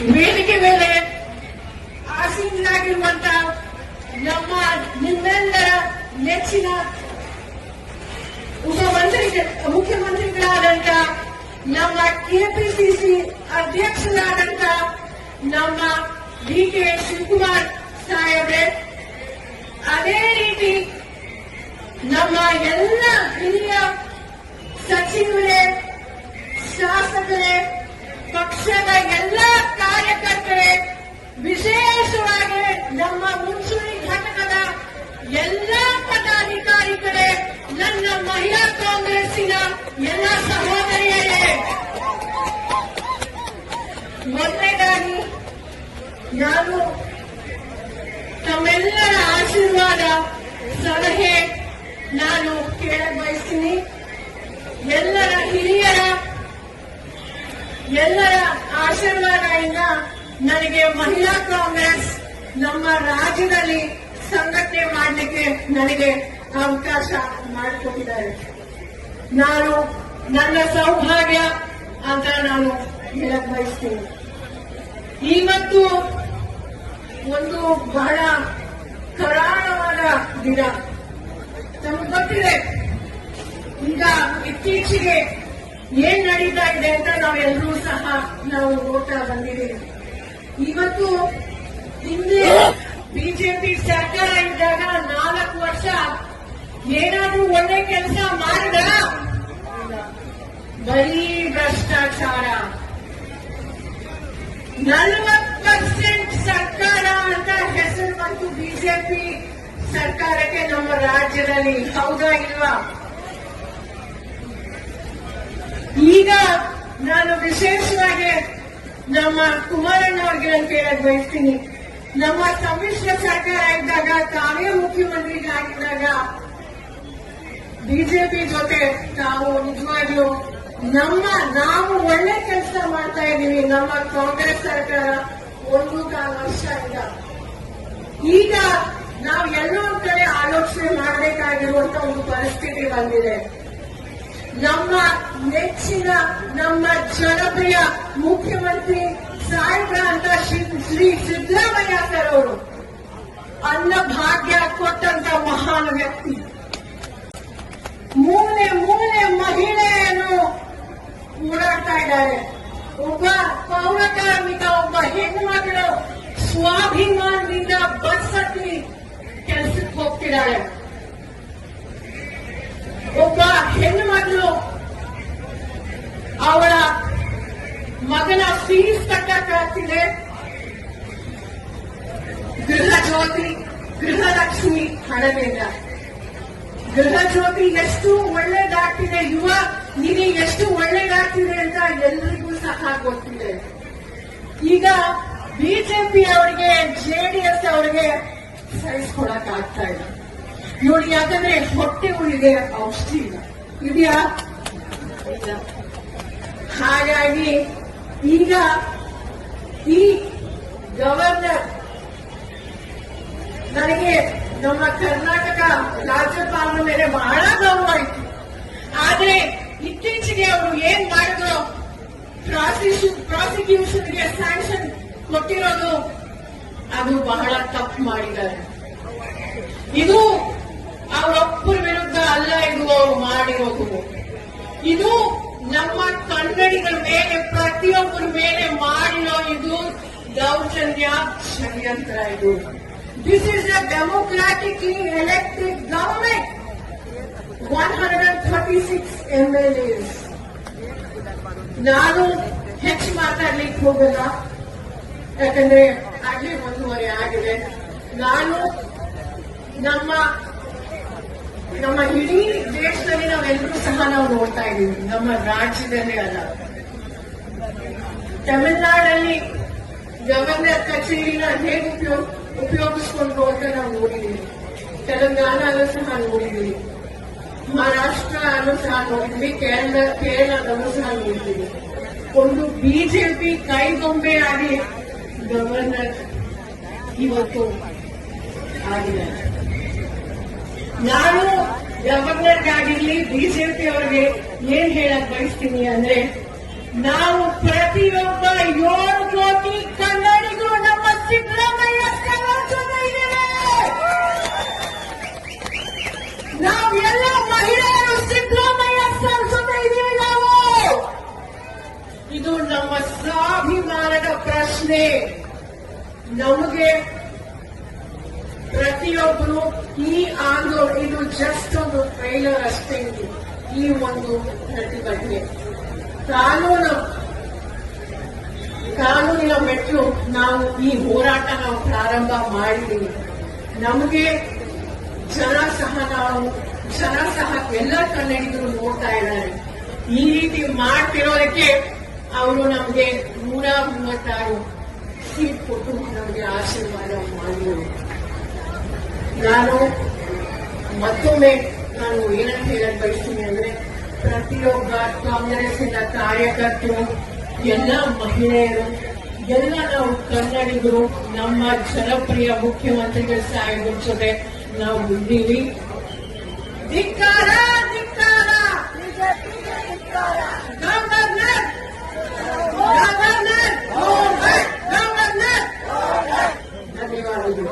ವೇದಿಕೆ ಮೇಲೆ ಆಸೀನರಾಗಿರುವಂತ ನಮ್ಮ ನಿಮ್ಮೆಲ್ಲರ ನೆಚ್ಚಿನ ಮುಖ್ಯಮಂತ್ರಿಗಳಾದಂತ ನಮ್ಮ ಕೆಪಿಸಿಸಿ ಅಧ್ಯಕ್ಷರಾದಂತ ನಮ್ಮ ಡಿ.ಕೆ. ಶಿವಕುಮಾರ್ ಸಾಹೇಬ್ರೆ, ಅದೇ ರೀತಿ ನಮ್ಮ ಎಲ್ಲ ಹಿರಿಯ ಸಚಿವರೇ, ಶಾಸಕರೇ, ಪಕ್ಷದ ಎಲ್ಲ ಕಾರ್ಯಕರ್ತರೇ, ವಿಶೇಷವಾಗಿ ನಮ್ಮ ಮುಂಚೂಣಿ ಘಟಕದ ಎಲ್ಲ ಪದಾಧಿಕಾರಿಗಳೇ, ನನ್ನ ಮಹಿಳಾ ಕಾಂಗ್ರೆಸ್ಸಿನ ಎಲ್ಲ ಸಹೋದರಿಯರೇ, ಮೊದಲನೇದಾಗಿ ನಾನು ತಮ್ಮೆಲ್ಲರ ಆಶೀರ್ವಾದ, ಸಲಹೆ ನಾನು ಕೇಳಕ್ ಬಯಸ್ತೀನಿ. ಎಲ್ಲರ ಹಿರಿಯರ ಎಲ್ಲರ ಆಶೀರ್ವಾದದಿಂದ ನನಗೆ ಮಹಿಳಾ ಕಾಂಗ್ರೆಸ್ ನಮ್ಮ ರಾಜ್ಯದಲ್ಲಿ ಸಂಘಟನೆ ಮಾಡಲಿಕ್ಕೆ ನನಗೆ ಅವಕಾಶ ಮಾಡಿಕೊಟ್ಟಿದ್ದಾರೆ. ನಾನು ನನ್ನ ಸೌಭಾಗ್ಯ ಅಂತ ನಾನು ಹೇಳಕ್ ಬಯಸ್ತೀನಿ. ಇವತ್ತು ಒಂದು ಬಹಳ ಕರಾಳವಾದ ದಿನ. ನಮ್ಗೆ ಗೊತ್ತಿದೆ ಈಗ ಇತ್ತೀಚೆಗೆ ಏನ್ ನಡೀತಾ ಇದೆ ಅಂತ ನಾವೆಲ್ಲರೂ ಸಹ ನಾವು ನೋಡ್ತಾ ಬಂದಿದ್ದೀವಿ. ಇವತ್ತು ಹಿಂದೆ ಬಿಜೆಪಿ ಸರ್ಕಾರ ಇದ್ದಾಗ 4 ವರ್ಷ ಏನಾದ್ರೂ ಒಳ್ಳೆ ಕೆಲಸ ಮಾಡಿದ? ಬರೀ ಭ್ರಷ್ಟಾಚಾರ. 40% ಸರ್ಕಾರ ಅಂತ ಹೆಸರು ಬಂತು ಬಿಜೆಪಿ ಸರ್ಕಾರಕ್ಕೆ ನಮ್ಮ ರಾಜ್ಯದಲ್ಲಿ. ಹೌದಾ ಇಲ್ವಾ? ಈಗ ನಾನು ವಿಶೇಷವಾಗಿ ನಮ್ಮ ಕುಮಾರಣ್ಣ ಅವ್ರಿಗೆ ನಾನು ಕೇಳಕ್ ಬಯಸ್ತೀನಿ. ನಮ್ಮ ಸಮ್ಮಿಶ್ರ ಸರ್ಕಾರ ಇದ್ದಾಗ, ತಾವೇ ಮುಖ್ಯಮಂತ್ರಿಗಳಾಗಿದ್ದಾಗ ಬಿಜೆಪಿ ಜೊತೆ ತಾವು ನಿಜವಾಗ್ಲೂ ನಾವು ಒಳ್ಳೆ ಕೆಲಸ ಮಾಡ್ತಾ ಇದ್ದೀವಿ. ನಮ್ಮ ಕಾಂಗ್ರೆಸ್ ಸರ್ಕಾರ 1.25 ವರ್ಷ ಇಲ್ಲ. ಈಗ ನಾವು ಎಲ್ಲೋ ಒಂದ್ ಕಡೆ ಆಲೋಚನೆ ಮಾಡಬೇಕಾಗಿರುವಂತ ಒಂದು ಪರಿಸ್ಥಿತಿ ಬಂದಿದೆ. ನಮ್ಮ ನೆಚ್ಚಿನ, ನಮ್ಮ ಜನಪ್ರಿಯ ಮುಖ್ಯಮಂತ್ರಿ ಸಾಹೇಬ್ರ ಅಂತ ಶ್ರೀ ಸಿದ್ದರಾಮಯ್ಯ ಸರ್ ಅವರು ಅನ್ನಭಾಗ್ಯ ಕೊಟ್ಟಂತ ಮಹಾನ್ ವ್ಯಕ್ತಿ. ಮೂಲೆ ಮೂಲೆ ಮಹಿಳೆಯನ್ನು ಓಡಾಡ್ತಾ ಇದ್ದಾರೆ. ಒಬ್ಬ ಪೌರ ಕಾರ್ಮಿಕ, ಒಬ್ಬ ಹೆಣ್ಣುಮಗಳು ಸ್ವಾಭಿಮಾನದಿಂದ ಬಸ್ ಹತ್ತಿ ಕೆಲಸಕ್ಕೆ ಹೋಗ್ತಿದ್ದಾಳೆ. ಒಬ್ಬ ಹೆಣ್ಣು ಮಗಳು ಅವಳ ಮಗನ ಫೀಸ್ ಕಟ್ಟಕ್ಕಾಗ್ತಿದೆ. ಗೃಹಲಕ್ಷ್ಮಿ ಹಣದಿಂದ ಗೃಹಜ್ಯೋತಿ ಎಷ್ಟು ಒಳ್ಳೇದಾಗ್ತಿದೆ, ಯುವ ನಿಧಿ ಎಷ್ಟು ಒಳ್ಳೇದಾಗ್ತಿದೆ ಅಂತ ಎಲ್ರಿಗೂ ಸಹ ಗೊತ್ತಿದೆ. ಈಗ ಬಿಜೆಪಿ ಅವರಿಗೆ, ಜೆಡಿಎಸ್ ಅವರಿಗೆ ಸಹಿಸ್ಕೊಳಕ್ ಆಗ್ತಾ ಇಲ್ಲ ನೋಡಿ. ಯಾಕಂದ್ರೆ ಹೊಟ್ಟೆ ಉಳಿಗೆ ಔಷಧಿ ಇಲ್ಲ, ಇದೆಯಾ? ಹಾಗಾಗಿ ಈಗ ಈ ಗವರ್ನರ್, ನನಗೆ ನಮ್ಮ ಕರ್ನಾಟಕ ರಾಜ್ಯಪಾಲರ ಮೇಲೆ ಬಹಳ ಗೌರವ ಇತ್ತು. ಆದ್ರೆ ಇತ್ತೀಚೆಗೆ ಅವರು ಏನ್ ಮಾಡಿದ್ರು, ಪ್ರಾಸಿಕ್ಯೂಷನ್ಗೆ ಸ್ಯಾಂಕ್ಷನ್ ಕೊಟ್ಟಿರೋದು ಅದು ಬಹಳ ತಪ್ಪು ಮಾಡಿದ್ದಾರೆ. ಇದು ಅವರೊಬ್ಬರ ವಿರುದ್ಧ ಅಲ್ಲ, ಇದು ಅವರು ಮಾಡಿರೋದು. ಇದು ನಮ್ಮ ಕನ್ನಡಿಗರ ಮೇಲೆ, ಪ್ರತಿಯೊಬ್ಬರ ಮೇಲೆ ಮಾಡಿರೋ ಇದು ದೌರ್ಜನ್ಯ, ಷಡ್ಯಂತ್ರ. ಇದು This is a democratically elected government. 136 MLAs. ನಾನು ಹೆಚ್ಚು ಮಾತಾಡ್ಲಿಕ್ಕೆ ಹೋಗಲ್ಲ, ಯಾಕಂದ್ರೆ ಆಗ್ಲೇ 1:30 ಆಗಿದೆ. ನಾನು ನಮ್ಮ ಇಡೀ ದೇಶದಲ್ಲಿ ನಾವೆಲ್ಲರೂ ಸಹ ನಾವು ನೋಡ್ತಾ ಇದ್ದೀವಿ, ನಮ್ಮ ರಾಜ್ಯದಲ್ಲಿ ಅಲ್ಲ. ತಮಿಳುನಾಡಲ್ಲಿ ಗವರ್ನರ್ ಕಚೇರಿನ ಹೇಗೆ ಉಪಯೋಗಿಸ್ಕೊಂಡು ಅಂತ ನಾವು ನೋಡಿದ್ದೀವಿ. ತೆಲಂಗಾಣಲ್ಲೂ ಸಹ ನೋಡಿದ್ದೀವಿ, ಮಹಾರಾಷ್ಟ್ರ ಅಲ್ಲೂ ಸಹ ನೋಡಿದ್ವಿ, ಕೇರಳದಲ್ಲೂ ಸಹ ನೋಡಿದ್ದೀವಿ. ಒಂದು ಬಿಜೆಪಿ ಕೈಗೊಂಬೆ ಆಗಿ ಗವರ್ನರ್ ಇವತ್ತು ಆಗಿದೆ. ನಾನು ಗವರ್ನರ್ಗಾಗಿರ್ಲಿ, ಬಿಜೆಪಿ ಅವರಿಗೆ ಏನ್ ಹೇಳಕ್ ಬಯಸ್ತೀನಿ ಅಂದ್ರೆ, ನಾವು ಪ್ರತಿಯೊಬ್ಬ 7 ಕೋಟಿ ಸ್ವಾಭಿಮಾನದ ಪ್ರಶ್ನೆ. ನಮಗೆ ಪ್ರತಿಯೊಬ್ಬರು ಈ ಆಂದೋಲನ ಇದು ಜಸ್ಟ್ ಒಂದು ಟ್ರೈಲರ್ ಅಷ್ಟೇ. ಈ ಒಂದು ಪ್ರತಿಭಟನೆ ಕಾನೂನಿನ ಮೆಟ್ಲು ನಾವು ಈ ಹೋರಾಟ ಪ್ರಾರಂಭ ಮಾಡಿದ್ದೀವಿ. ನಮಗೆ ಜನ ಸಹ ಎಲ್ಲ ಕನ್ನಡಿಗರು ನೋಡ್ತಾ ಇದ್ದಾರೆ. ಈ ರೀತಿ ಮಾಡ್ತಿರೋದಕ್ಕೆ ಅವರು ನಮಗೆ 136 ಸೀಟ್ ಕೊಟ್ಟು ನಮಗೆ ಆಶೀರ್ವಾದ ಮಾಡಿದರು. ಮತ್ತೊಮ್ಮೆ ನಾನು ಏನಂತ ಹೇಳಕ್ ಬಯಸ್ತೀನಿ ಅಂದ್ರೆ, ಪ್ರತಿಯೊಬ್ಬ ಕಾಂಗ್ರೆಸ್ಸಿನ ಕಾರ್ಯಕರ್ತರು, ಎಲ್ಲ ಮಹಿಳೆಯರು, ಎಲ್ಲ ನಾವು ಕನ್ನಡಿಗರು ನಮ್ಮ ಜನಪ್ರಿಯ ಮುಖ್ಯಮಂತ್ರಿಗಳ ಸಾಹೇಬರ ಜೊತೆ ನಾವು ಇದ್ದೀವಿ. ಧಿಕ್ಕಾರ